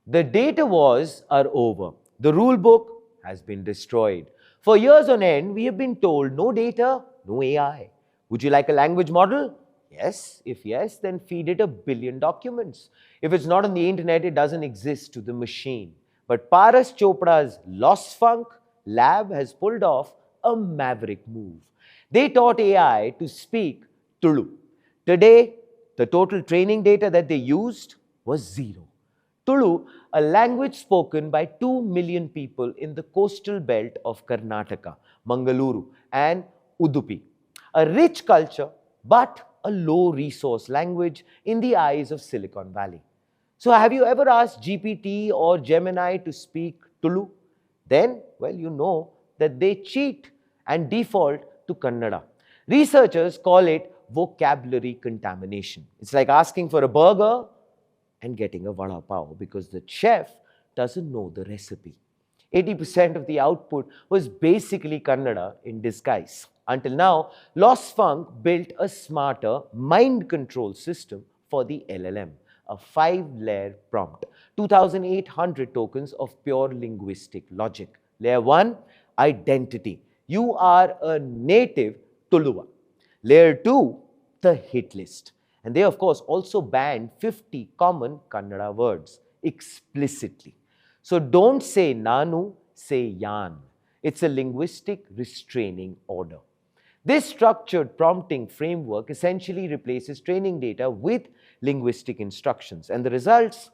The data wars are over. The rule book has been destroyed. For years on end, we have been told no data, no AI. Would you like a language model? Yes. If yes, then feed it 1 billion documents. If it's not on the internet, it doesn't exist to the machine. But Paras Chopra's Lossfunk lab has pulled off a maverick move. They taught AI to speak Tulu. Today, the total training data that they used was 0. Tulu, a language spoken by 2 million people in the coastal belt of Karnataka, Mangaluru and Udupi. A rich culture, but a low-resource language in the eyes of Silicon Valley. So have you ever asked GPT or Gemini to speak Tulu? Then, well, you know that they cheat and default to Kannada. Researchers call it vocabulary contamination. It's like asking for a burger and getting a vada pav because the chef doesn't know the recipe. 80% of the output was basically Kannada in disguise. Until now, Lossfunk built a smarter mind control system for the LLM, a 5-layer prompt, 2,800 tokens of pure linguistic logic. Layer 1, identity. You are a native Tuluva. Layer 2, the hit list. And they, of course, also banned 50 common Kannada words explicitly. So don't say Nanu, say Yan. It's a linguistic restraining order. This structured prompting framework essentially replaces training data with linguistic instructions, and the results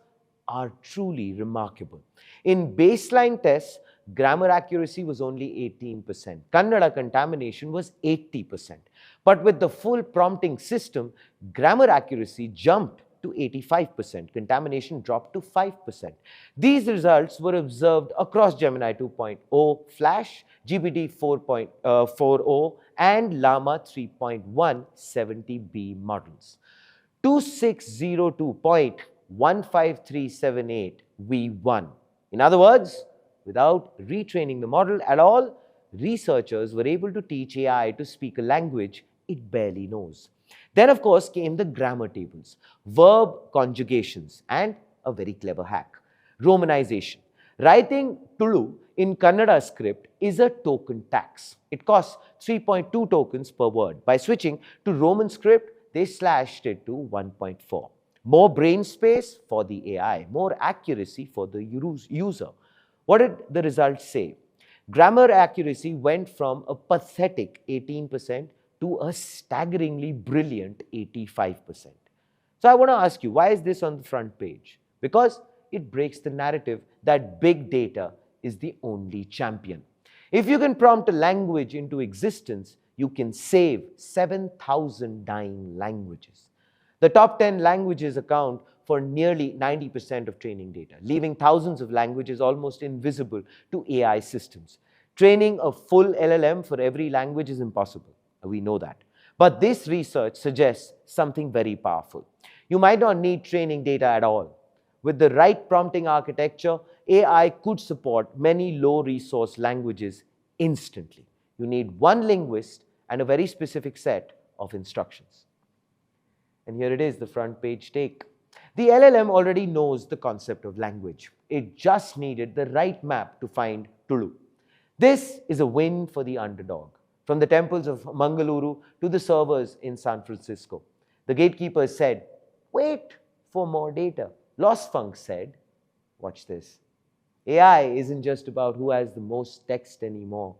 are truly remarkable. In baseline tests, grammar accuracy was only 18%. Kannada contamination was 80%. But with the full prompting system, grammar accuracy jumped to 85%. Contamination dropped to 5%. These results were observed across Gemini 2.0, Flash, GPT 4.40, and Llama 3.1 70B models. 2602.15378 V1. In other words, without retraining the model at all, researchers were able to teach AI to speak a language it barely knows. Then, of course, came the grammar tables, verb conjugations, and a very clever hack, Romanisation. Writing Tulu in Kannada script is a token tax. It costs 3.2 tokens per word. By switching to Roman script, they slashed it to 1.4. More brain space for the AI, more accuracy for the user. What did the results say? Grammar accuracy went from a pathetic 18% to a staggeringly brilliant 85%. So I want to ask you, why is this on the front page? Because it breaks the narrative that big data is the only champion. If you can prompt a language into existence, you can save 7,000 dying languages. The top 10 languages account for nearly 90% of training data, leaving thousands of languages almost invisible to AI systems. Training a full LLM for every language is impossible. We know that. But this research suggests something very powerful. You might not need training data at all. With the right prompting architecture, AI could support many low-resource languages instantly. You need one linguist and a very specific set of instructions. And here it is, the front page take. The LLM already knows the concept of language. It just needed the right map to find Tulu. This is a win for the underdog. From the temples of Mangaluru to the servers in San Francisco. The gatekeepers said, wait for more data. Lossfunk said, watch this. AI isn't just about who has the most text anymore.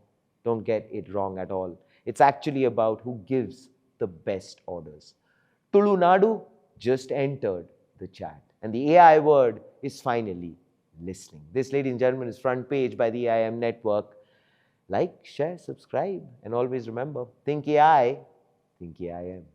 Don't get it wrong at all. It's actually about who gives the best orders. Tulu Nadu just entered the chat. And the AI word is finally listening. This, ladies and gentlemen, is Front Page by the IIM Network. Like, share, subscribe, and always remember, think AI, think AIM.